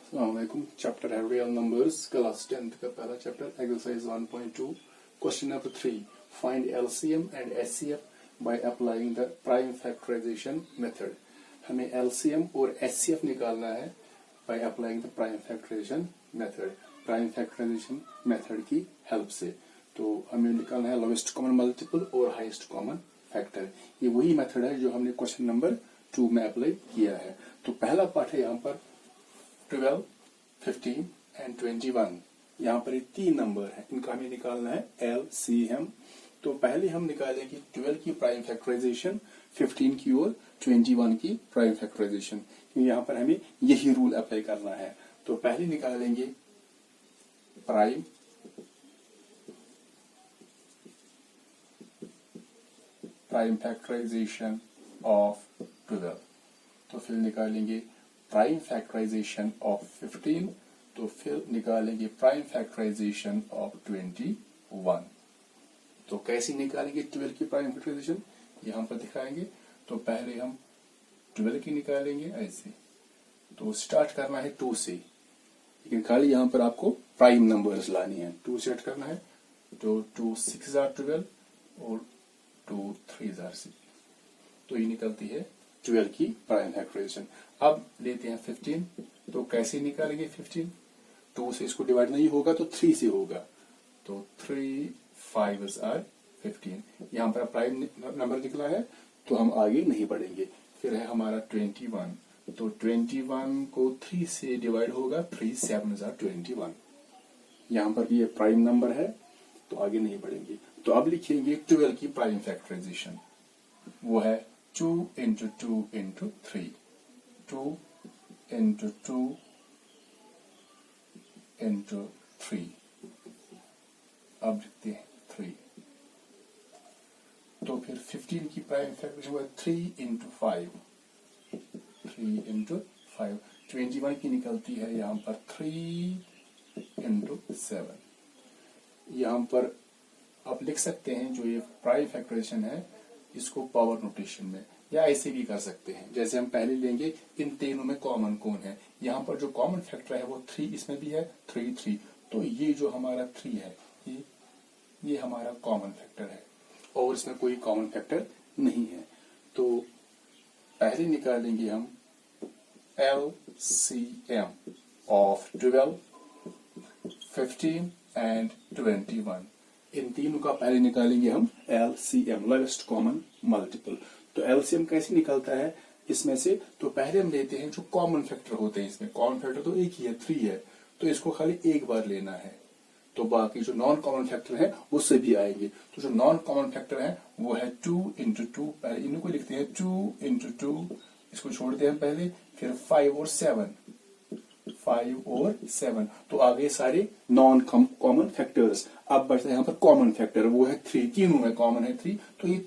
अस्सलामुअलैकुम। चैप्टर है real numbers, class 10th का पहला chapter, exercise 1.2, question number 3, find LCM and HCF by applying the prime factorisation method. हमें LCM और HCF निकालना है by applying the prime factorisation method, prime factorisation method की help से। तो हमें निकालना है लोवेस्ट कॉमन मल्टीपल और हाईएस्ट कॉमन फैक्टर। ये वही मेथड है जो हमने क्वेश्चन नंबर 2 में अप्लाई किया है। तो पहला पार्ट है यहाँ पर 12, 15 एंड 21। यहाँ पर ये 3 नंबर है, इनका हमें निकालना है एलसीएम। तो पहले हम निकालेंगे 12 की प्राइम फैक्टराइजेशन, 15 की और 21 की प्राइम फैक्टराइजेशन, क्योंकि यहाँ पर हमें यही रूल अप्लाई करना है। तो पहले निकालेंगे प्राइम फैक्टराइजेशन ऑफ 12, तो फिर निकालेंगे प्राइम फैक्टराइजेशन ऑफ 15, तो फिर निकालेंगे प्राइम फैक्टराइजेशन ऑफ 21। तो कैसे निकालेंगे 12 की प्राइम फैक्टराइजेशन, यहां पर दिखाएंगे। तो पहले हम 12 की निकालेंगे ऐसे। तो स्टार्ट करना है 2 से, लेकिन खाली यहां पर आपको प्राइम नंबर्स लानी है। 2 सेट करना है, तो 2 6 12 और 2 3 6, तो ये निकलती है 12 की प्राइम फैक्टराइजेशन। अब लेते हैं 15, तो कैसे निकालेंगे 15? 2 से इसको डिवाइड नहीं होगा तो 3 से होगा, तो 3 5 आर 15। यहाँ पर प्राइम नंबर निकला है, तो हम आगे नहीं बढ़ेंगे। फिर है हमारा 21, तो 21 को 3 से डिवाइड होगा, 3 7 आर 21। यहाँ पर भी ये प्राइम नंबर है, तो आगे नहीं बढ़ेंगे। तो अब लिखेंगे 12 की प्राइम फैक्टराइजेशन, वो है 2 into 2 into 3, 2 into 2 into 3। अब लिखते हैं 3। तो फिर 15 की प्राइम फैक्टराइजेशन हुआ 3 into 5, 3 into 5। 21 की निकलती है यहाँ पर 3 into 7। यहाँ पर आप लिख सकते हैं जो ये प्राइम फैक्टराइजेशन है, इसको पावर नोटेशन में, या ऐसे भी कर सकते हैं। जैसे हम पहले लेंगे इन तीनों में कॉमन कौन है। यहाँ पर जो कॉमन फैक्टर है वो 3 इसमें भी है, 3 3। तो ये जो हमारा 3 है, ये हमारा कॉमन फैक्टर है, और इसमें कोई कॉमन फैक्टर नहीं है। तो पहले निकालेंगे हम एलसीएम ऑफ 12, 15 एंड 21। इन तीनों का पहले निकालेंगे हम एलसीएम, लोवेस्ट कॉमन मल्टीपल। तो एलसीएम कैसे निकलता है इसमें से? तो पहले हम लेते हैं जो कॉमन फैक्टर होते हैं। इसमें कॉमन फैक्टर तो एक ही है, 3 है, तो इसको खाली एक बार लेना है। तो बाकी जो नॉन कॉमन फैक्टर है उससे भी आएंगे। तो जो नॉन कॉमन फैक्टर है वो है 2 into 2। पहले इनको लिखते हैं 2 into 2, इसको छोड़ते हैं पहले। फिर 5 और 7, 5 और 7, तो आगे सारे नॉन कॉमन फैक्टर्स। अब बचता है यहाँ पर कॉमन फैक्टर, वो है 3। तीनों में कॉमन है 3, तो ये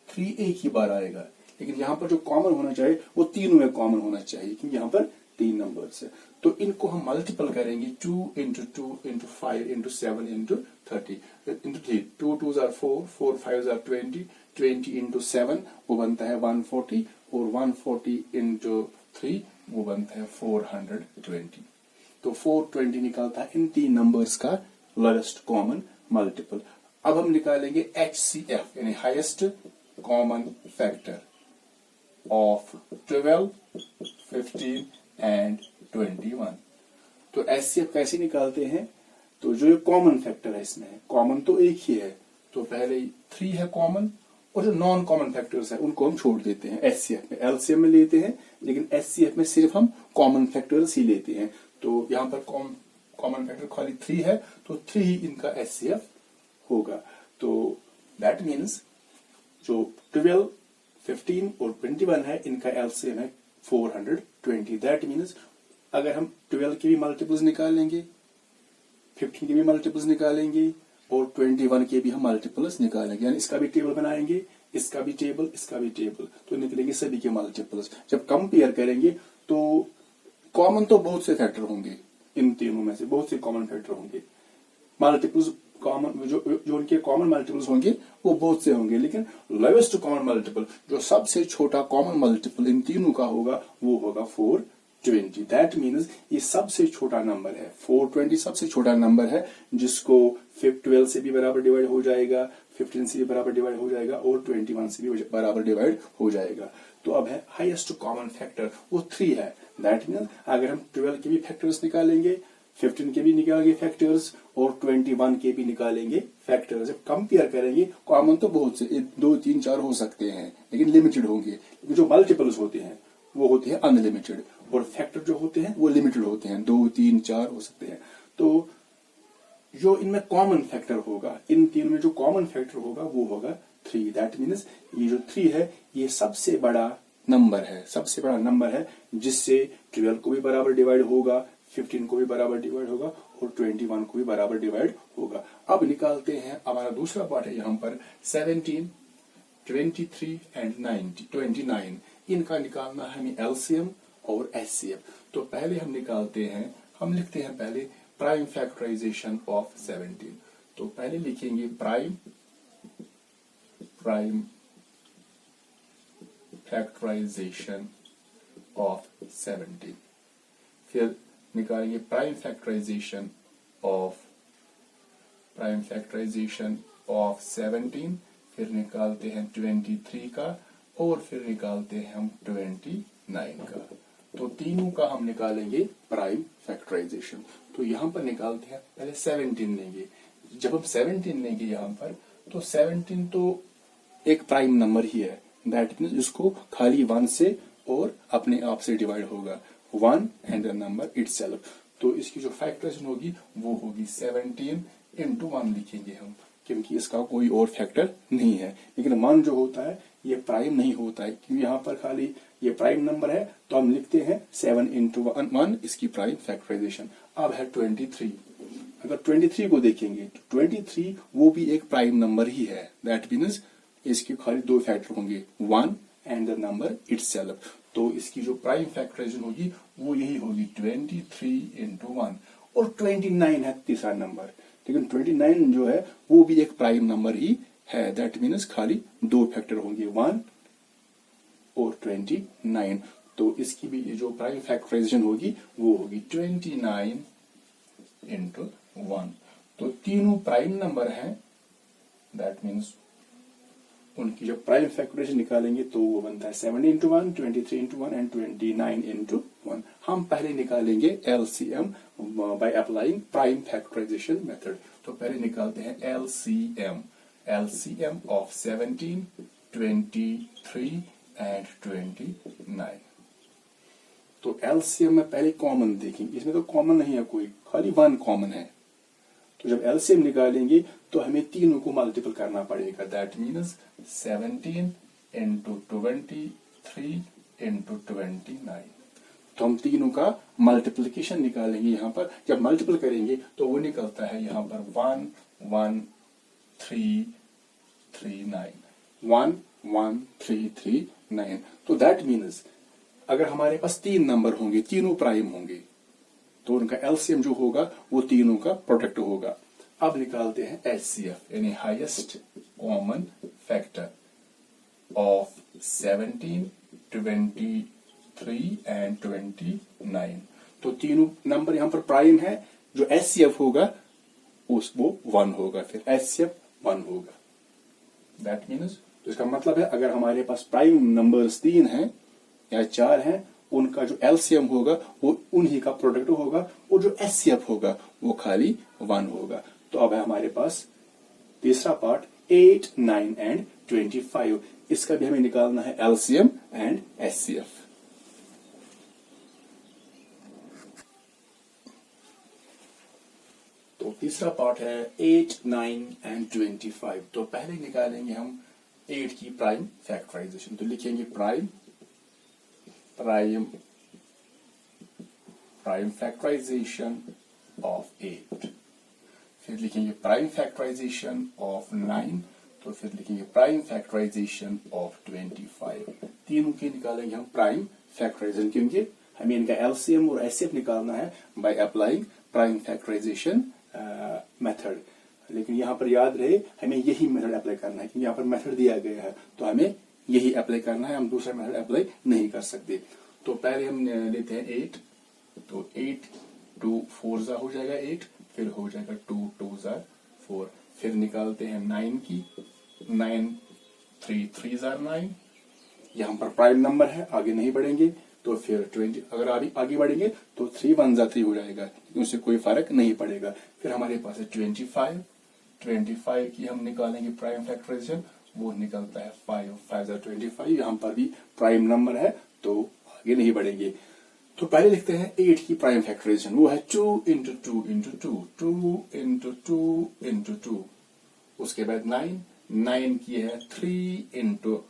3 एक ही बार आएगा। लेकिन यहाँ पर जो कॉमन होना चाहिए वो तीनों में कॉमन होना चाहिए, क्योंकि यहाँ पर 3 नंबर्स है। तो इनको हम मल्टीपल करेंगे, 2 into 2 into 5 into 7 into 30 into 3। 2 2s are 4, 4 5s are 20, 20 into 7 वो बनता है 140, और 140 into 3 वो बनता है 420। तो 420 निकलता है इन 3 नंबर्स का लोवेस्ट कॉमन मल्टीपल। अब हम निकालेंगे HCF, यानी highest common factor of 12, 15 and 21। तो HCF कैसे निकालते हैं? तो जो ये कॉमन फैक्टर है इसमें है, कॉमन तो एक ही है, तो पहले 3 है कॉमन, और जो नॉन कॉमन फैक्टर्स है उनको हम छोड़ देते हैं HCF में। LCM में लेते हैं, लेकिन HCF में सिर्फ हम कॉमन फैक्टर्स ही लेते हैं। तो यहाँ पर कॉमन फैक्टर खाली 3 है, तो 3 ही इनका HCF होगा। तो दैट मीन्स जो 12, 15 और 21 है, इनका LCM है 420। दैट मीन्स अगर हम 12 के भी मल्टीपल्स निकालेंगे, 15 के भी मल्टीपल्स निकालेंगे, और 21 के भी हम मल्टीपल्स निकालेंगे, यानी इसका भी टेबल बनाएंगे, इसका भी टेबल, इसका भी टेबल, तो निकलेंगे सभी के मल्टीपल्स। जब कंपेयर करेंगे तो कॉमन तो बहुत से फैक्टर होंगे, इन तीनों में से बहुत से कॉमन फैक्टर होंगे। मल्टीपल्स कॉमन जो उनके कॉमन मल्टीपल्स होंगे वो बहुत से होंगे, लेकिन लोवेस्ट कॉमन मल्टीपल, जो सबसे छोटा कॉमन मल्टीपल इन तीनों का होगा, वो होगा 4 20। दैट मीन्स ये सबसे छोटा नंबर है, 420 सबसे छोटा नंबर है जिसको 12 से भी बराबर डिवाइड हो जाएगा, 15 से भी बराबर डिवाइड हो जाएगा और 21 से भी बराबर डिवाइड हो जाएगा। तो अब है हाईएस्ट कॉमन फैक्टर, वो 3 है। दैट मीन्स अगर हम 12 के भी फैक्टर्स निकालेंगे, 15 के भी निकालेंगे फैक्टर्स और 21 के भी निकालेंगे फैक्टर्स, जब कंपेयर करेंगे कॉमन तो बहुत से 2 3 4 हो सकते हैं लेकिन लिमिटेड होंगे। जो मल्टीपल्स होते हैं वो होते हैं अनलिमिटेड और फैक्टर जो होते हैं वो लिमिटेड होते हैं, 2 3 4 हो सकते हैं। तो जो इनमें कॉमन फैक्टर होगा, इन तीन में जो कॉमन फैक्टर होगा वो होगा 3। दैट मीन्स ये जो 3 है ये सबसे बड़ा नंबर है, सबसे बड़ा नंबर है जिससे 12 को भी बराबर डिवाइड होगा, 15 को भी बराबर डिवाइड होगा और 21 को भी बराबर डिवाइड होगा। अब निकालते हैं हमारा दूसरा पार्ट है यहाँ पर 17, 23 एंड 29। इनका निकालना है हमें एलसीएम और एचसीएफ। तो पहले हम निकालते हैं, हम लिखते हैं पहले प्राइम फैक्टराइजेशन ऑफ 17। तो पहले लिखेंगे प्राइम फैक्टराइजेशन ऑफ 17, फिर निकालेंगे प्राइम फैक्टराइजेशन ऑफ 17, फिर निकालते हैं 23 का और फिर निकालते हैं हम 29 का। तो तीनों का हम निकालेंगे प्राइम फैक्टराइजेशन। तो यहां पर निकालते हैं, पहले 17 लेंगे। जब हम 17 लेंगे यहां पर, तो 17 तो एक प्राइम नंबर ही है। दैट मीन्स इसको खाली 1 से और अपने आप से डिवाइड होगा, 1 एंड द नंबर इटसेल्फ। तो इसकी जो फैक्टराइजेशन होगी वो होगी 17 into 1 लिखेंगे हम, क्योंकि इसका कोई और फैक्टर नहीं है। लेकिन 1 जो होता है ये प्राइम नहीं होता है, क्योंकि यहाँ पर खाली ये प्राइम नंबर है तो हम लिखते हैं 7 into 1 इसकी प्राइम फैक्टराइजेशन। अब है 23। अगर 23 को देखेंगे तो 23 वो भी एक प्राइम नंबर ही है। दैट मीन्स इसके खाली 2 फैक्टर होंगे, 1 एंड द नंबर इटसेल्फ। तो इसकी जो प्राइम फैक्टराइजेशन होगी वो यही होगी 23 into 1। और 29 है तीसरा नंबर, लेकिन 29 जो है वो भी एक प्राइम नंबर ही है। दैट मीन्स खाली 2 फैक्टर होंगे, 1 और 29। तो इसकी भी जो प्राइम फैक्टराइजेशन होगी वो होगी 29 into 1। तो तीनों प्राइम नंबर हैं। दैट मीन्स उनकी जो प्राइम फैक्टराइजेशन निकालेंगे तो वो बनता है 7 into 1, 23 into 1 एंड 29 into 1। हम पहले निकालेंगे LCM by applying prime factorisation method. तो पहले निकालते हैं एलसीएम ऑफ 17, 23 एंड 29। तो एलसीएम में पहले कॉमन देखेंगे, इसमें तो कॉमन नहीं है कोई, खाली 1 कॉमन है। तो जब एलसीएम निकालेंगे तो हमें तीनों को मल्टीपल करना पड़ेगा। That means 17 into 23 into 29। तो हम तीनों का मल्टीप्लिकेशन निकालेंगे यहाँ पर। जब मल्टीपल करेंगे तो वो निकलता है यहाँ पर 1 1 3 3 9, 1 1 3 3 9। तो दैट मीन्स अगर हमारे पास 3 नंबर होंगे, तीनों प्राइम होंगे, तो उनका एलसीएम जो होगा वो तीनों का प्रोडक्ट होगा। अब निकालते हैं एचसीएफ यानी highest common factor of 17, 23 and 29। तो तीनों नंबर यहां पर प्राइम है, जो एचसीएफ होगा वो 1 होगा, फिर एचसीएफ 1 होगा। दैट मीन्स तो इसका मतलब है अगर हमारे पास प्राइम नंबर्स 3 हैं या 4 हैं, उनका जो एलसीएम होगा वो उन्हीं का प्रोडक्ट होगा और जो एचसीएफ होगा वो खाली 1 होगा। तो अब है हमारे पास तीसरा पार्ट 8, 9 एंड 25। इसका भी हमें निकालना है एलसीएम एंड एचसीएफ। तो तीसरा पार्ट है 8, 9 एंड 25। तो पहले निकालेंगे हम 8 की प्राइम फैक्टराइजेशन। तो लिखेंगे प्राइम फैक्टराइजेशन ऑफ 8, फिर लिखेंगे प्राइम फैक्टराइजेशन ऑफ 9, तो फिर लिखेंगे प्राइम फैक्टराइजेशन ऑफ 25। तीनों की निकालेंगे हम प्राइम फैक्टराइजेशन, क्योंकि हमें इनका एलसीएम और एचसीएफ निकालना है by applying prime factorisation method. लेकिन यहाँ पर याद रहे हमें यही मेथड अप्लाई करना है, क्योंकि यहाँ पर मेथड दिया गया है तो हमें यही अप्लाई करना है, हम दूसरा मेथड अप्लाई नहीं कर सकते। तो पहले हम लेते हैं 8, तो 8 2 4 जा हो जाएगा 8, फिर हो जाएगा 2 2 जा 4, फिर निकालते हैं 9 की, 9 3 3 जा 9, यहाँ पर प्राइम नंबर है, आगे नहीं बढ़ेंगे, तो फिर 20, अगर आगे बढ़ेंगे तो 3 1 जा 3 हो जाएगा, उससे कोई फर्क नहीं पड़ेगा। फिर हमारे पास है 25, 25 की हम निकालेंगे प्राइम फैक्टराइजेशन, वो निकलता है 5 5 जा 25, यहाँ पर भी प्राइम नंबर है तो आगे नहीं बढ़ेंगे। तो पहले लिखते हैं 8 की प्राइम फैक्टराइजेशन, वो है 2 इंटू 2 इंटू 2, 2 इंटू 2 इंटू 2, उसके बाद 9 की है 3 इंटू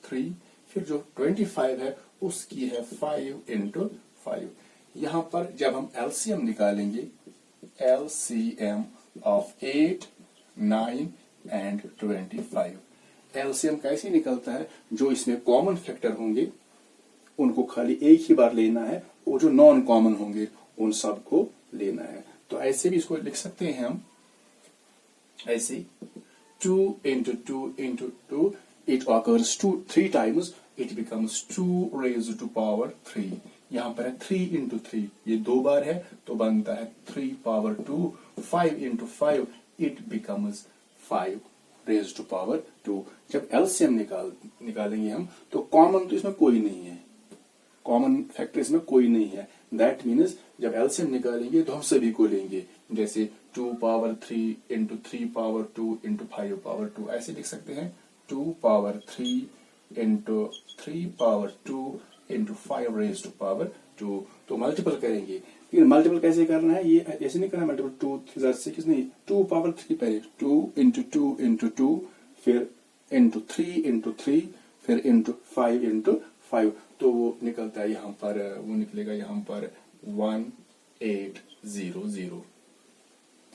3, फिर जो 25 है उसकी है 5 इंटू 5। यहां पर जब हम एलसीएम निकालेंगे, एलसीएम ऑफ 8 9 एंड 25, एलसीएम कैसे निकलता है, जो इसमें कॉमन फैक्टर होंगे उनको खाली एक ही बार लेना है, और जो नॉन कॉमन होंगे उन सब को लेना है। तो ऐसे भी इसको लिख सकते हैं हम ऐसे, 2 into 2 into 2, it occurs 3 times, it becomes 2 raised to power 3। यहाँ पर है 3 इंटू 3, ये 2 बार है तो बनता है 3 power 2, 5 into 5, it becomes 5 raised to power 2। जब एलसीएम निकालेंगे हम, तो कॉमन तो इसमें कोई नहीं है, कॉमन फैक्टर इसमें कोई नहीं है, दैट मीन्स जब एलसीएम निकालेंगे तो हम सभी को लेंगे, जैसे 2 power 3 into 3 power 2 into 5 power 2, ऐसे लिख सकते हैं 2 power 3 into 3 power 2 into 5 raised to power 2। तो मल्टीपल करेंगे, लेकिन मल्टीपल कैसे करना है, ये ऐसे नहीं करना मल्टीपल, 2 3 6 नहीं, 2 पावर 3 पहले, 2 इंटू 2 इंटू 2, फिर इंटू 3 इंटू 3, फिर इंटू 5 इंटू 5, तो वो निकलता है यहाँ पर, वो निकलेगा यहाँ पर 1800।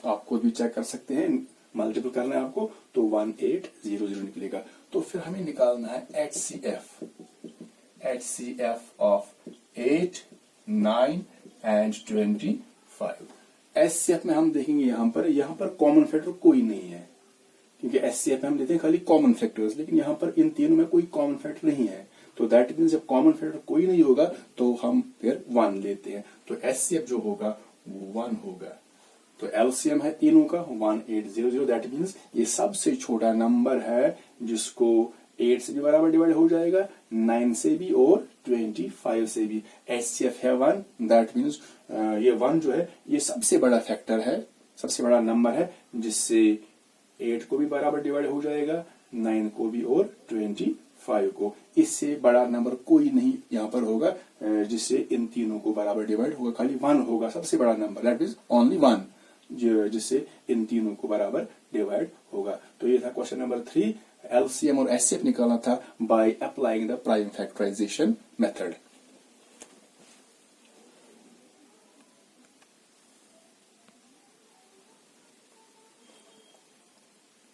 आप खुद भी चेक कर सकते हैं, मल्टीपल करना है आपको तो 1800 निकलेगा। तो फिर हमें निकालना है HCF ऑफ 8 9 एंड 25। HCF में हम देखेंगे यहाँ पर कॉमन फैक्टर कोई नहीं है, क्योंकि HCF में हम लेते हैं खाली कॉमन फैक्टर्स, लेकिन यहाँ पर इन तीनों में कोई कॉमन फैक्टर नहीं है, तो दैट मीन्स जब कॉमन फैक्टर कोई नहीं होगा तो हम फिर 1 लेते हैं, तो HCF जो होगा वो 1 होगा। तो एलसीएम है तीनों का 1800, दैट मीन्स ये सबसे छोटा नंबर है जिसको 8 से भी बराबर डिवाइड हो जाएगा, 9 से भी और 25 से भी। HCF है 1, दैट मीन्स ये 1 जो है ये सबसे बड़ा फैक्टर है, सबसे बड़ा नंबर है जिससे 8 को भी बराबर डिवाइड हो जाएगा, 9 को भी और 25 को। इससे बड़ा नंबर कोई नहीं यहाँ पर होगा जिससे इन तीनों को बराबर डिवाइड होगा, खाली 1 होगा सबसे बड़ा नंबर, दैट मीन्स ओनली 1 जिससे इन तीनों को बराबर डिवाइड होगा। तो ये था क्वेश्चन नंबर 3, एलसीएम और एचसीएफ निकालना था by applying the prime factorisation method.